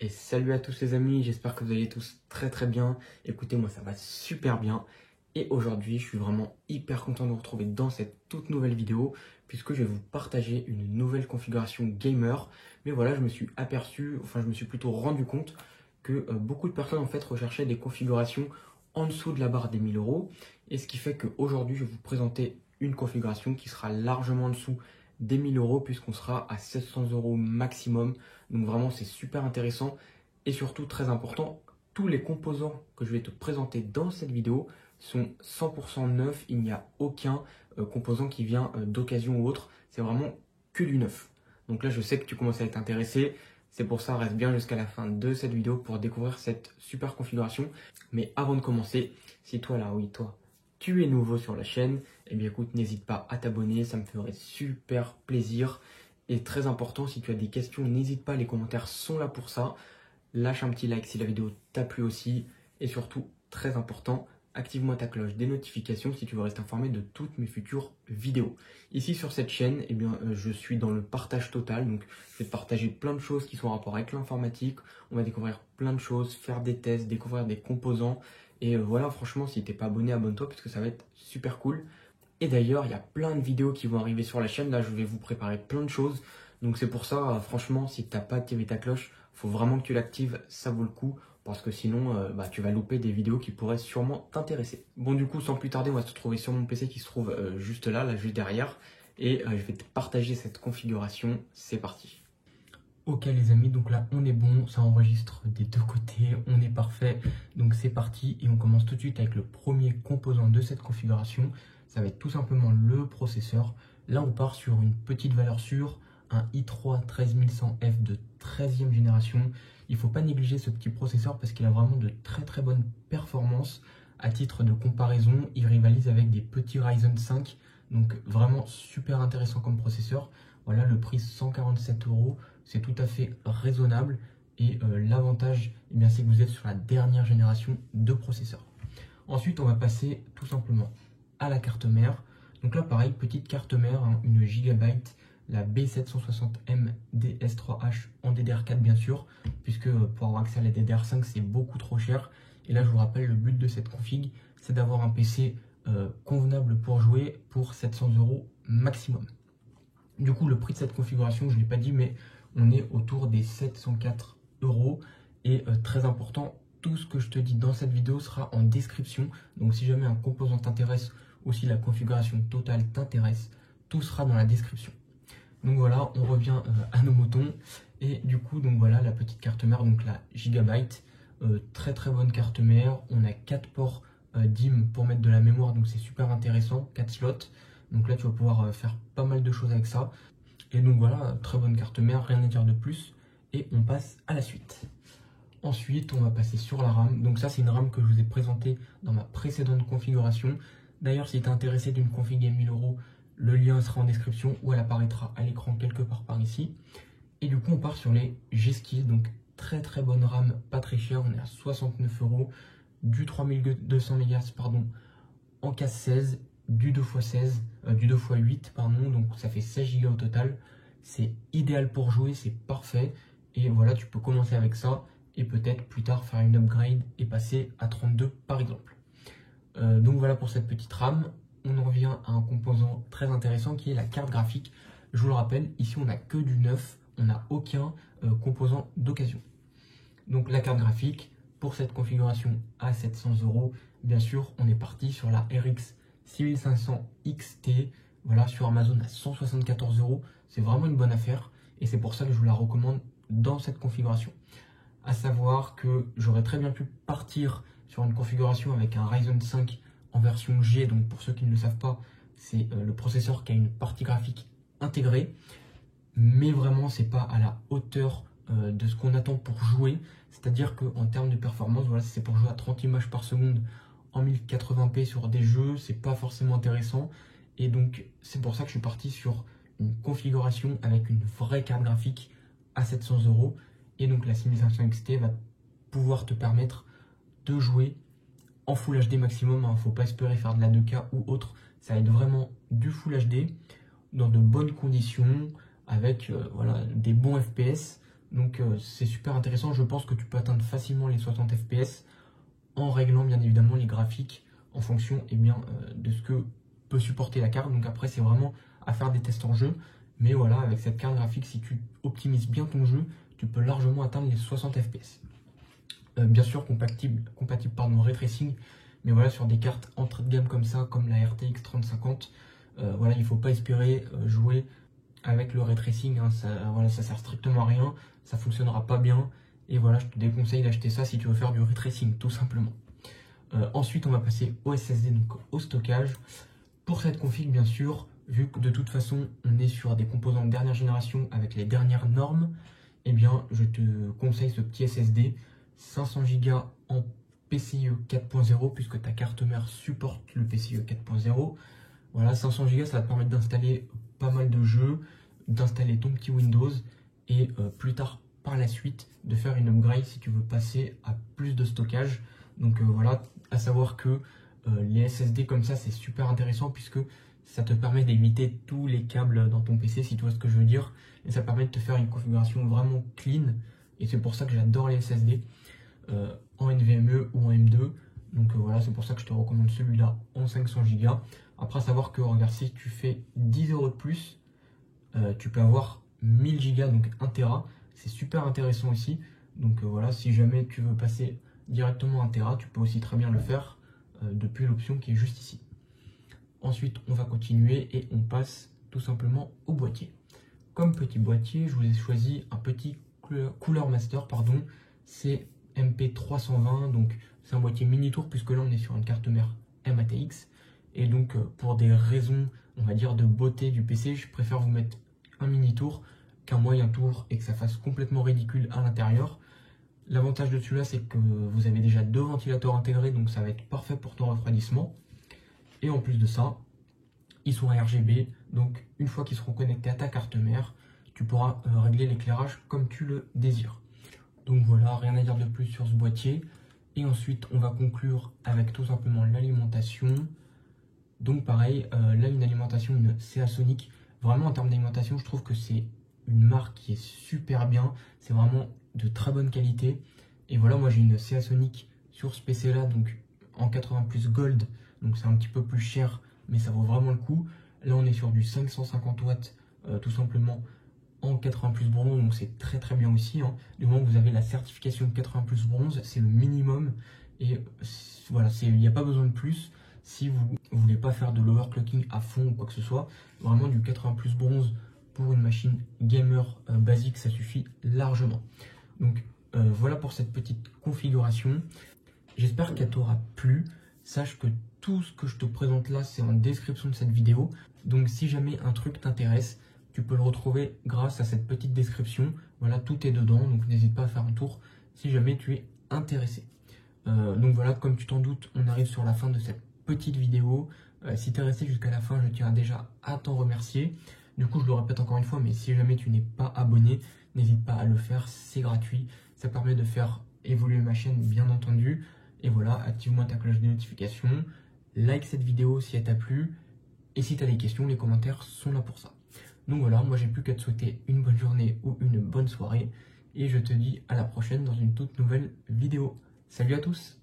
Et salut à tous les amis, j'espère que vous allez tous très bien. Écoutez, moi ça va super bien. Et aujourd'hui, je suis vraiment hyper content de vous retrouver dans cette toute nouvelle vidéo puisque je vais vous partager une nouvelle configuration gamer. Mais voilà, je me suis plutôt rendu compte que beaucoup de personnes en fait recherchaient des configurations en dessous de la barre des 1000 euros. Et ce qui fait qu'aujourd'hui, je vais vous présenter une configuration qui sera largement en dessous des 1000 euros puisqu'on sera à 700 euros maximum. Donc vraiment, c'est super intéressant et surtout très important. Tous les composants que je vais te présenter dans cette vidéo sont 100% neufs. Il n'y a aucun composant qui vient d'occasion ou autre. C'est vraiment que du neuf. Donc là, je sais que tu commences à être intéressé. C'est pour ça, reste bien jusqu'à la fin de cette vidéo pour découvrir cette super configuration. Mais avant de commencer, si toi là, oui, toi, tu es nouveau sur la chaîne, eh bien écoute, n'hésite pas à t'abonner, ça me ferait super plaisir. Et très important, si tu as des questions, n'hésite pas, les commentaires sont là pour ça. Lâche un petit like si la vidéo t'a plu aussi. Et surtout, très important, active-moi ta cloche des notifications si tu veux rester informé de toutes mes futures vidéos. Ici sur cette chaîne, eh bien, je suis dans le partage total. Donc je vais te partager plein de choses qui sont en rapport avec l'informatique. On va découvrir plein de choses, faire des tests, découvrir des composants. Et voilà, franchement, si t'es pas abonné, abonne-toi parce que ça va être super cool. Et d'ailleurs, il y a plein de vidéos qui vont arriver sur la chaîne. Là, je vais vous préparer plein de choses. Donc c'est pour ça, franchement, si tu n'as pas activé ta cloche, il faut vraiment que tu l'actives. Ça vaut le coup. Parce que sinon, tu vas louper des vidéos qui pourraient sûrement t'intéresser. Bon, du coup, sans plus tarder, on va se retrouver sur mon PC qui se trouve juste là, juste derrière. Et je vais te partager cette configuration. C'est parti. Ok les amis, donc là on est bon, ça enregistre des deux côtés, on est parfait. Donc c'est parti et on commence tout de suite avec le premier composant de cette configuration. Ça va être tout simplement le processeur. Là on part sur une petite valeur sûre, un i3 13100F de 13e génération. Il ne faut pas négliger ce petit processeur parce qu'il a vraiment de très bonnes performances. À titre de comparaison, il rivalise avec des petits Ryzen 5. Donc vraiment super intéressant comme processeur. Voilà, le prix 147 euros, c'est tout à fait raisonnable. Et l'avantage, eh bien, c'est que vous êtes sur la dernière génération de processeurs. Ensuite, on va passer tout simplement à la carte mère. Donc là, pareil, petite carte mère, hein, une Gigabyte, la B760M DS3H en DDR4 bien sûr, puisque pour avoir accès à la DDR5, c'est beaucoup trop cher. Et là, je vous rappelle, le but de cette config, c'est d'avoir un PC convenable pour jouer pour 700 euros maximum. Du coup, le prix de cette configuration, je ne l'ai pas dit, mais on est autour des 704 euros. Et très important, tout ce que je te dis dans cette vidéo sera en description. Donc si jamais un composant t'intéresse, ou si la configuration totale t'intéresse, tout sera dans la description. Donc voilà, on revient à nos moutons. Et du coup, donc voilà la petite carte mère, donc la Gigabyte. Très bonne carte mère. On a 4 ports DIMM pour mettre de la mémoire, donc c'est super intéressant, 4 slots. Donc là, tu vas pouvoir faire pas mal de choses avec ça. Et donc voilà, très bonne carte mère, rien à dire de plus. Et on passe à la suite. Ensuite, on va passer sur la RAM. Donc ça, c'est une RAM que je vous ai présentée dans ma précédente configuration. D'ailleurs, si tu es intéressé d'une config à 1000 euros, le lien sera en description ou elle apparaîtra à l'écran quelque part par ici. Et du coup, on part sur les G-Skills. Donc très bonne RAM, pas très cher. On est à 69 euros. Du 3200 MHz, pardon, en casse 16. Du 2x16, du 2x8 pardon, donc ça fait 16 Go au total. C'est idéal pour jouer, c'est parfait. Et voilà, tu peux commencer avec ça et peut-être plus tard faire une upgrade et passer à 32 par exemple. Donc voilà pour cette petite RAM. On en revient à un composant très intéressant qui est la carte graphique. Je vous le rappelle, ici on n'a que du neuf, on n'a aucun composant d'occasion. Donc la carte graphique, pour cette configuration à 700 euros, bien sûr, on est parti sur la RX 6500 XT, voilà, sur Amazon à 174 euros. C'est vraiment une bonne affaire et c'est pour ça que je vous la recommande dans cette configuration. À savoir que j'aurais très bien pu partir sur une configuration avec un Ryzen 5 en version G. Donc pour ceux qui ne le savent pas, c'est le processeur qui a une partie graphique intégrée, mais vraiment c'est pas à la hauteur de ce qu'on attend pour jouer. C'est-à-dire qu'en termes de performance, voilà, c'est pour jouer à 30 images par seconde en 1080p sur des jeux, c'est pas forcément intéressant. Et donc c'est pour ça que je suis parti sur une configuration avec une vraie carte graphique à 700 euros. Et donc la 6500 XT va pouvoir te permettre de jouer en Full HD maximum. Faut pas espérer faire de la 2K ou autre. Ça va être vraiment du Full HD dans de bonnes conditions avec voilà, des bons FPS. Donc c'est super intéressant, je pense que tu peux atteindre facilement les 60 fps en réglant bien évidemment les graphiques en fonction de ce que peut supporter la carte. Donc après c'est vraiment à faire des tests en jeu, mais voilà, avec cette carte graphique, si tu optimises bien ton jeu, tu peux largement atteindre les 60 fps. Bien sûr compatible ray tracing, mais voilà, sur des cartes entrée de gamme comme ça, comme la RTX 3050, voilà, il ne faut pas espérer jouer avec le ray tracing, hein, ça sert strictement à rien, ça fonctionnera pas bien, et voilà, je te déconseille d'acheter ça si tu veux faire du ray tracing, tout simplement. Ensuite, on va passer au SSD, donc au stockage. Pour cette config, bien sûr, vu que de toute façon, on est sur des composants de dernière génération avec les dernières normes, eh bien, je te conseille ce petit SSD, 500 Go en PCIe 4.0, puisque ta carte mère supporte le PCIe 4.0. Voilà, 500 Go, ça va te permettre d'installer pas mal de jeux, d'installer ton petit Windows, et plus tard, par la suite, de faire une upgrade si tu veux passer à plus de stockage. Donc voilà, à savoir que les SSD comme ça, c'est super intéressant, puisque ça te permet d'éviter tous les câbles dans ton PC, si tu vois ce que je veux dire. Et ça permet de te faire une configuration vraiment clean. Et c'est pour ça que j'adore les SSD en NVMe ou en M2. Donc voilà, c'est pour ça que je te recommande celui-là en 500 Go. Après, à savoir que, regarde, si tu fais 10 € de plus, tu peux avoir 1000 Go, donc 1 Tera. C'est super intéressant aussi. Donc voilà, si jamais tu veux passer directement à 1 Tera, tu peux aussi très bien le faire depuis l'option qui est juste ici. Ensuite, on va continuer et on passe tout simplement au boîtier. Comme petit boîtier, je vous ai choisi un petit Cooler Master, pardon, c'est MP320, donc c'est un boîtier mini tour, puisque là on est sur une carte mère M.ATX, et donc pour des raisons, on va dire, de beauté du PC, je préfère vous mettre un mini tour qu'un moyen tour et que ça fasse complètement ridicule à l'intérieur. L'avantage de celui-là, c'est que vous avez déjà 2 ventilateurs intégrés, donc ça va être parfait pour ton refroidissement. Et en plus de ça, ils sont RGB, donc une fois qu'ils seront connectés à ta carte mère, tu pourras régler l'éclairage comme tu le désires. Donc voilà, rien à dire de plus sur ce boîtier. Et ensuite, on va conclure avec tout simplement l'alimentation. Donc pareil, là une alimentation, une Seasonic. Vraiment en termes d'alimentation, je trouve que c'est une marque qui est super bien. C'est vraiment de très bonne qualité. Et voilà, moi j'ai une Seasonic sur ce PC là, donc en 80 plus Gold. Donc c'est un petit peu plus cher, mais ça vaut vraiment le coup. Là on est sur du 550 watts, tout simplement en 80 plus bronze, donc c'est très très bien aussi, hein. Du moment que vous avez la certification de 80 plus bronze, c'est le minimum. Et voilà, il n'y a pas besoin de plus si vous ne voulez pas faire de l'overclocking à fond ou quoi que ce soit. Vraiment du 80 plus bronze pour une machine gamer basique, ça suffit largement. Donc voilà pour cette petite configuration. J'espère qu'elle t'aura plu. Sache que tout ce que je te présente là, c'est en description de cette vidéo. Donc si jamais un truc t'intéresse, tu peux le retrouver grâce à cette petite description. Voilà, tout est dedans, donc n'hésite pas à faire un tour si jamais tu es intéressé. Donc voilà, comme tu t'en doutes, on arrive sur la fin de cette petite vidéo. Si tu es resté jusqu'à la fin, je tiens déjà à t'en remercier. Du coup, je le répète encore une fois, mais si jamais tu n'es pas abonné, n'hésite pas à le faire, c'est gratuit. Ça permet de faire évoluer ma chaîne, bien entendu. Et voilà, active-moi ta cloche de notification, like cette vidéo si elle t'a plu, et si tu as des questions, les commentaires sont là pour ça. Donc voilà, moi j'ai plus qu'à te souhaiter une bonne journée ou une bonne soirée, et je te dis à la prochaine dans une toute nouvelle vidéo. Salut à tous!